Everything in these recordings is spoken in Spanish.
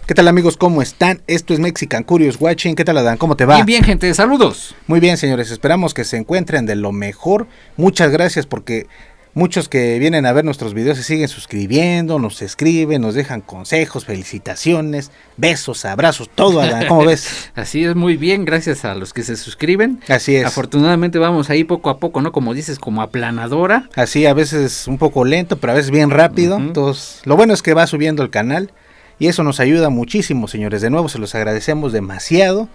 ¿Qué tal, amigos? ¿Cómo están? Esto es Mexican Curious Watching. ¿Qué tal, Adán? ¿Cómo te va? Bien, bien, gente. Saludos. Muy bien, señores. Esperamos que se encuentren de lo mejor. Muchas gracias porque muchos que vienen a ver nuestros videos se siguen suscribiendo, nos escriben, nos dejan consejos, felicitaciones, besos, abrazos, todo, Adán. ¿Cómo ves? Así es, muy bien. Gracias a los que se suscriben. Así es. Afortunadamente vamos ahí poco a poco, ¿no? Como dices, como aplanadora. Así, a veces un poco lento, pero a veces bien rápido. Entonces, lo bueno es que va subiendo el canal. Y eso nos ayuda muchísimo, señores. De nuevo, se los agradecemos demasiado.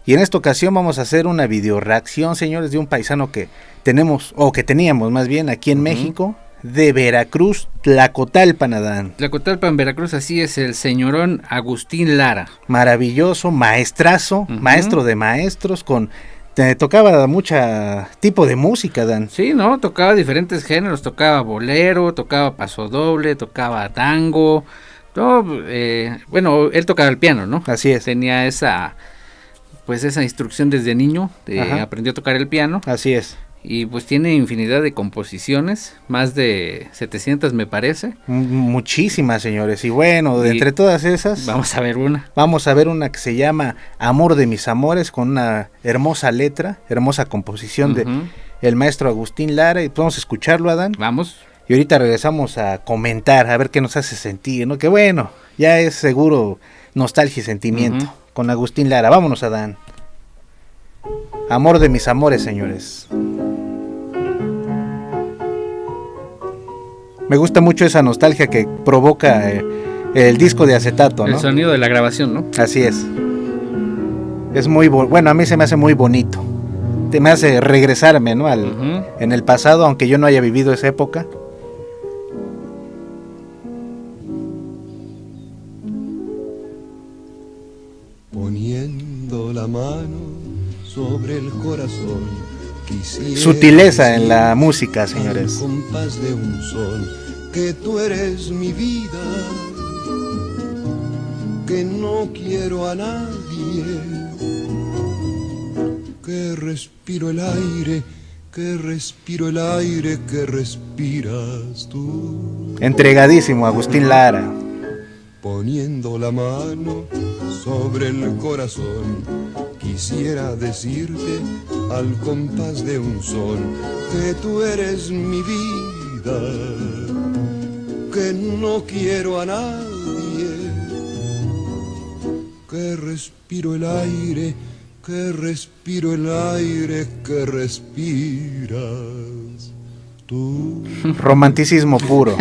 Y en esta ocasión vamos a hacer una video reacción, señores, de un paisano que tenemos, o que teníamos más bien, aquí en México, de Veracruz, Tlacotalpan, Adán. Tlacotalpan, Veracruz, así es, el señorón Agustín Lara. Maravilloso, maestrazo, maestro de maestros, tocaba mucha tipo de música, Dan. Sí, ¿no? Tocaba diferentes géneros, tocaba bolero, tocaba pasodoble, tocaba tango. No, bueno, él tocaba el piano, ¿no? Así es. Tenía esa instrucción desde niño, aprendió a tocar el piano. Así es. Y pues tiene infinidad de composiciones, más de 700 me parece. Muchísimas, señores. Y bueno, de entre todas esas, vamos a ver una. Vamos a ver una que se llama Amor de mis amores, con una hermosa letra, hermosa composición de el maestro Agustín Lara. Y podemos escucharlo, Adán. Vamos. Y ahorita regresamos a comentar, a ver qué nos hace sentir, ¿no? Que bueno, ya es seguro nostalgia y sentimiento con Agustín Lara. Vámonos, Adán. Amor de mis amores, señores. Me gusta mucho esa nostalgia que provoca el disco de acetato, ¿no? El sonido de la grabación, ¿no? Así es. Es muy bueno, a mí se me hace muy bonito. Me hace regresarme, ¿no? En el pasado, aunque yo no haya vivido esa época. Poniendo la mano sobre el corazón, sutileza en la música, señores. Al compás de un sol, que tú eres mi vida, que no quiero a nadie, que respiro el aire, que respiro el aire que respiras tú. Entregadísimo, Agustín Lara. Poniendo la mano sobre el corazón, quisiera decirte al compás de un sol que tú eres mi vida, que no quiero a nadie, que respiro el aire, que respiro el aire que respiras tú. Romanticismo puro.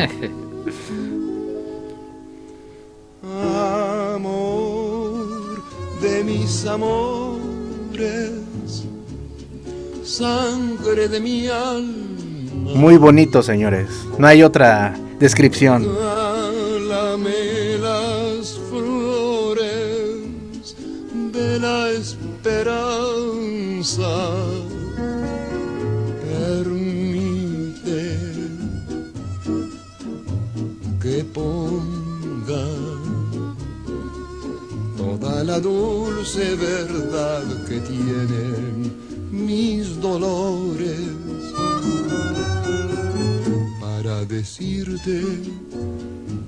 De mis amores, sangre de mi alma. Muy bonito, señores. No hay otra descripción. Dálame las flores de la esperanza. Permite que ponga toda la dulce verdad que tienen mis dolores para decirte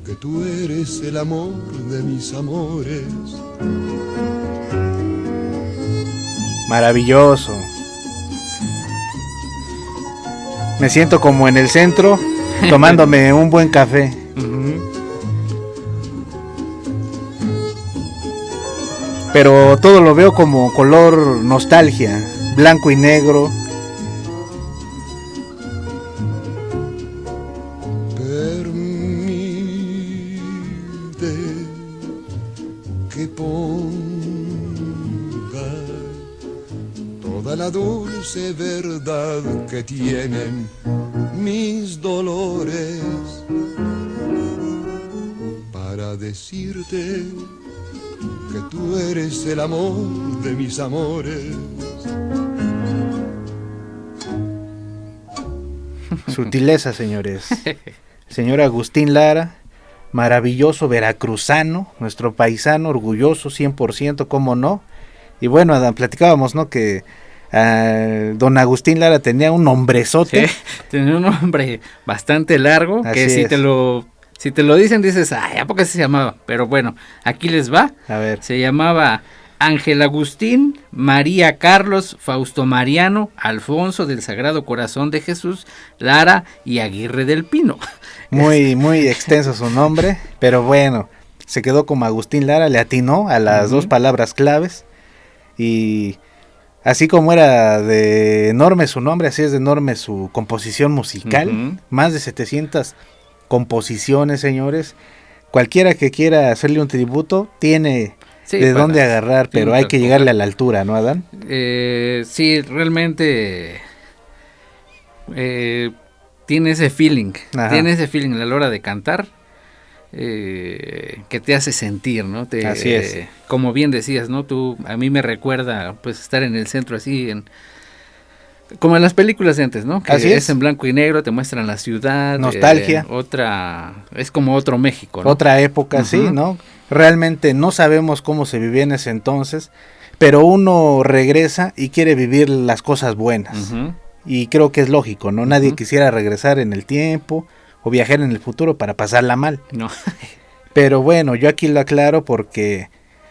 que tú eres el amor de mis amores. Maravilloso. Me siento como en el centro tomándome un buen café. Pero todo lo veo como color nostalgia, blanco y negro. Permite que ponga toda la dulce verdad que tienen mis dolores para decirte que tú eres el amor de mis amores. Sutileza, señores. Señor Agustín Lara, maravilloso veracruzano, nuestro paisano, orgulloso 100%, cómo no. Y bueno, Adán, platicábamos, ¿no? Que don Agustín Lara tenía un hombrezote. Sí, tenía un nombre bastante largo, Así que si es. te lo Si te lo dicen, dices, ay, ¿a poco así se llamaba? Pero bueno, aquí les va. A ver. Se llamaba Ángel Agustín, María Carlos, Fausto Mariano, Alfonso del Sagrado Corazón de Jesús, Lara y Aguirre del Pino. Muy, muy extenso su nombre, pero bueno, se quedó como Agustín Lara, le atinó a las dos palabras claves. Y así como era de enorme su nombre, así es de enorme su composición musical. Más de 700 composiciones, señores. Cualquiera que quiera hacerle un tributo tiene de dónde agarrar, pero hay que llegarle a la altura, ¿no, Adán? Sí, realmente tiene ese feeling. Tiene ese feeling a la hora de cantar. Que te hace sentir, ¿no? Así es. Como bien decías, ¿no? A mí me recuerda, pues, estar en el centro así, como en las películas de antes, ¿no? Que así es en blanco y negro, te muestran la ciudad. Nostalgia. Es como otro México, ¿no? Otra época, sí, ¿no? Realmente no sabemos cómo se vivía en ese entonces, pero uno regresa y quiere vivir las cosas buenas. Y creo que es lógico, ¿no? Nadie quisiera regresar en el tiempo o viajar en el futuro para pasarla mal. No. Pero bueno, yo aquí lo aclaro porque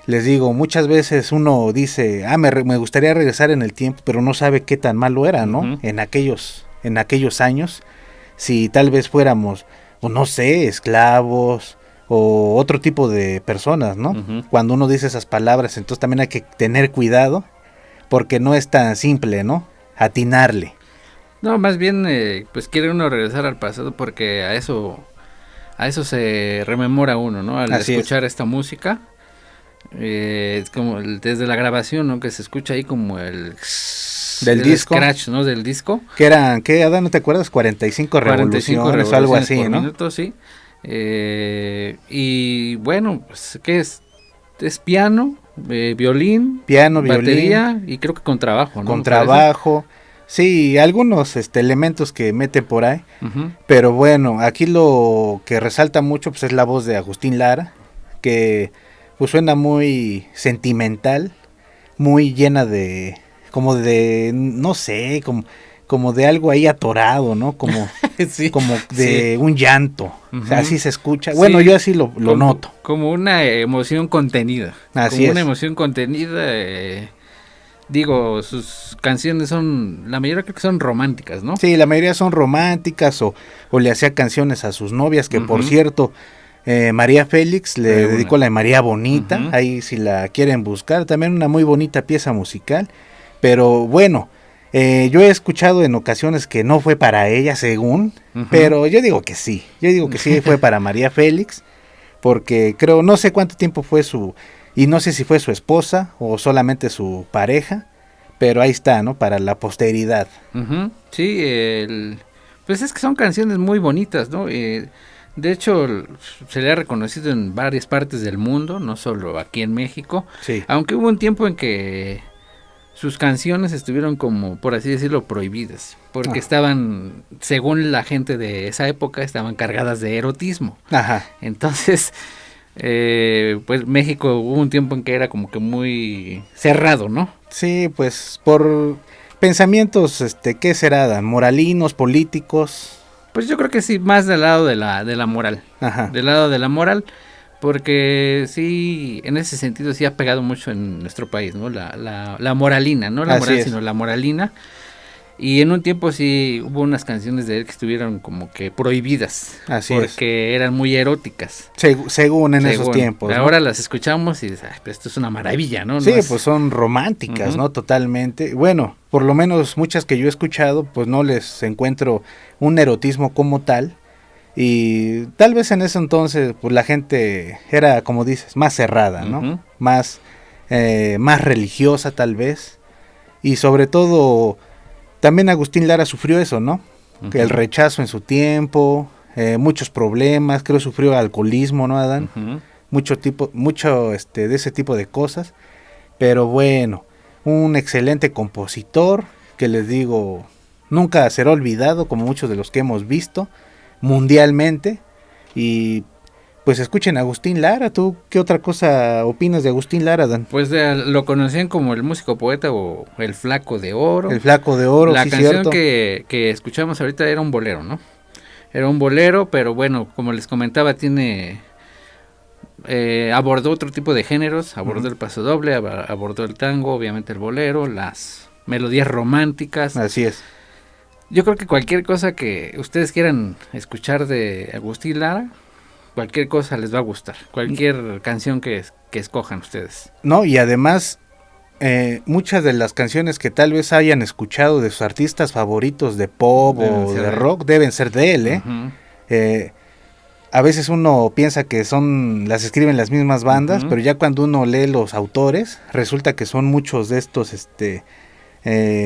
les digo, muchas veces uno dice, me gustaría regresar en el tiempo, pero no sabe qué tan malo era, ¿no? En aquellos años, si tal vez fuéramos, o no sé, esclavos o otro tipo de personas, ¿no? Cuando uno dice esas palabras, entonces también hay que tener cuidado porque no es tan simple, ¿no? Atinarle. No, más bien, pues quiere uno regresar al pasado porque a eso se rememora uno, ¿no? Al escuchar esta música, es como desde la grabación, ¿no? Que se escucha ahí como el disco, scratch, ¿no? Del disco. Que eran, ¿qué, Adán? ¿No te acuerdas? 45 revoluciones o algo así, por ¿no? Minuto, sí. Y bueno, pues, ¿qué es? Es piano, violín, batería y creo que contrabajo, ¿no? Contrabajo. Sí, algunos elementos que meten por ahí, pero bueno, aquí lo que resalta mucho pues es la voz de Agustín Lara, que pues suena muy sentimental, muy llena de, como de, no sé, como de algo ahí atorado, ¿no? Como, sí, como de un llanto, o sea, así se escucha, bueno, sí, yo así lo noto. Como una emoción contenida. Así es. Una emoción contenida. Digo, sus canciones la mayoría creo que son románticas, ¿no? Sí, la mayoría son románticas o le hacía canciones a sus novias, que por cierto, María Félix le dedicó la de María Bonita, ahí si la quieren buscar, también una muy bonita pieza musical, pero bueno, yo he escuchado en ocasiones que no fue para ella, según, pero yo digo que sí fue para María Félix, porque creo, no sé cuánto tiempo fue y no sé si fue su esposa o solamente su pareja, pero ahí está, ¿no? Para la posteridad. Sí, pues es que son canciones muy bonitas, ¿no? De hecho, se le ha reconocido en varias partes del mundo, no solo aquí en México. Sí. Aunque hubo un tiempo en que sus canciones estuvieron como, por así decirlo, prohibidas. Porque estaban, según la gente de esa época, estaban cargadas de erotismo. Ajá. Entonces, pues México hubo un tiempo en que era como que muy cerrado, ¿no? Sí, pues por pensamientos, ¿qué será, Dan? ¿Moralinos, políticos? Pues yo creo que sí, más del lado de la moral. Ajá. Del lado de la moral, porque sí, en ese sentido sí ha pegado mucho en nuestro país, ¿no? La moralina, no la Así moral, es. sino la moralina. Y en un tiempo sí hubo unas canciones de él que estuvieron como que prohibidas. Así porque eran muy eróticas. Según esos tiempos, ¿no? Ahora las escuchamos y dices, pero esto es una maravilla, ¿no? Sí, pues son románticas, ¿no? Totalmente. Bueno, por lo menos muchas que yo he escuchado, pues no les encuentro un erotismo como tal. Y tal vez en ese entonces, pues la gente era, como dices, más cerrada, ¿no? Más religiosa tal vez. Y sobre todo, también Agustín Lara sufrió eso, ¿no? Que el rechazo en su tiempo, muchos problemas, creo sufrió alcoholismo, ¿no, Adán? Mucho de ese tipo de cosas. Pero bueno, un excelente compositor, que les digo, nunca será olvidado, como muchos de los que hemos visto mundialmente. Y pues escuchen a Agustín Lara. ¿Tú qué otra cosa opinas de Agustín Lara, Dan? Pues lo conocían como el músico poeta o el Flaco de Oro. El Flaco de Oro, la sí, canción cierto. que escuchamos ahorita era un bolero, ¿no? Era un bolero, pero bueno, como les comentaba, abordó otro tipo de géneros, abordó el pasodoble, abordó el tango, obviamente el bolero, las melodías románticas. Así es. Yo creo que cualquier cosa que ustedes quieran escuchar de Agustín Lara, cualquier cosa les va a gustar, cualquier canción que escojan ustedes. No, y además muchas de las canciones que tal vez hayan escuchado de sus artistas favoritos de pop o de rock deben ser de él, Uh-huh. A veces uno piensa que las escriben las mismas bandas, uh-huh, pero ya cuando uno lee los autores, resulta que son muchos de estos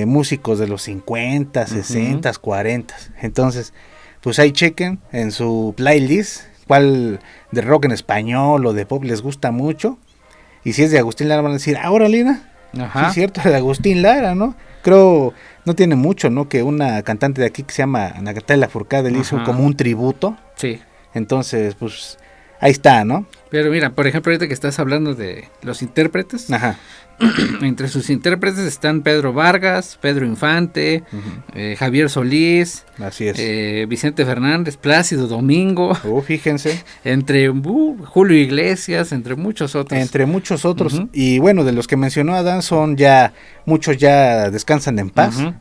músicos de los 50, 60, uh-huh, 40. Entonces, pues ahí chequen en su playlist cuál de rock en español o de pop les gusta mucho. Y si es de Agustín Lara van a decir, ahora Lina, sí es cierto, de Agustín Lara, ¿no? Creo, no tiene mucho, ¿no? Que una cantante de aquí que se llama Natalia Lafourcade le hizo como un tributo. Sí. Entonces, pues, ahí está, ¿no? Pero mira, por ejemplo, ahorita que estás hablando de los intérpretes, ajá, entre sus intérpretes están Pedro Vargas, Pedro Infante, uh-huh, Javier Solís, así es, Vicente Fernández, Plácido Domingo, fíjense, entre Julio Iglesias, entre muchos otros. Entre muchos otros, uh-huh, y bueno, de los que mencionó Adán muchos ya descansan en paz, uh-huh,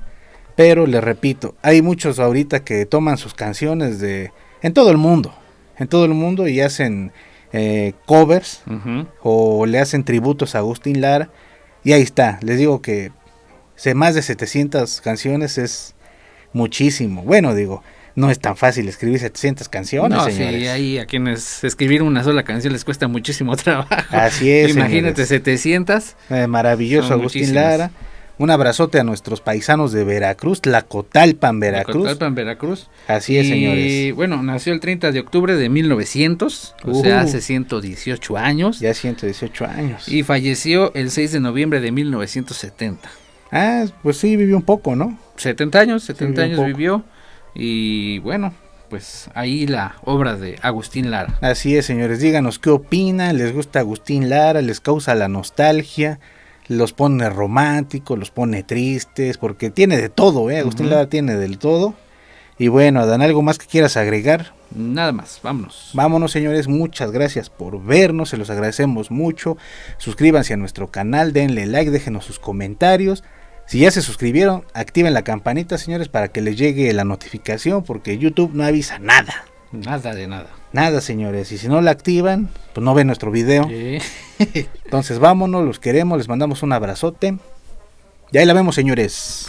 pero les repito, hay muchos ahorita que toman sus canciones en todo el mundo y hacen covers, uh-huh, o le hacen tributos a Agustín Lara, y ahí está, les digo que más de 700 canciones es muchísimo. Bueno, digo, no es tan fácil escribir 700 canciones, no, señores. Sí, ahí a quienes escribir una sola canción les cuesta muchísimo trabajo. Así es, imagínate, señores. 700. Maravilloso Agustín Lara. Un abrazote a nuestros paisanos de Veracruz, Tlacotalpan, Veracruz. Tlacotalpan, Veracruz. Así es, señores. Y bueno, nació el 30 de octubre de 1900, o sea, hace 118 años. Ya 118 años. Y falleció el 6 de noviembre de 1970. Ah, pues sí, vivió un poco, ¿no? 70 años vivió. Y bueno, pues ahí la obra de Agustín Lara. Así es, señores. Díganos qué opinan, les gusta Agustín Lara, les causa la nostalgia, los pone románticos, los pone tristes, porque tiene de todo, Agustín Lara tiene del todo. Y bueno, Adán, ¿algo más que quieras agregar? Nada más, vámonos. Vámonos, señores, muchas gracias por vernos, se los agradecemos mucho. Suscríbanse a nuestro canal, denle like, déjenos sus comentarios. Si ya se suscribieron, activen la campanita, señores, para que les llegue la notificación, porque YouTube no avisa nada. Nada de nada. Nada, señores, y si no la activan, pues no ven nuestro video. Entonces vámonos, los queremos, les mandamos un abrazote. Y ahí la vemos, señores.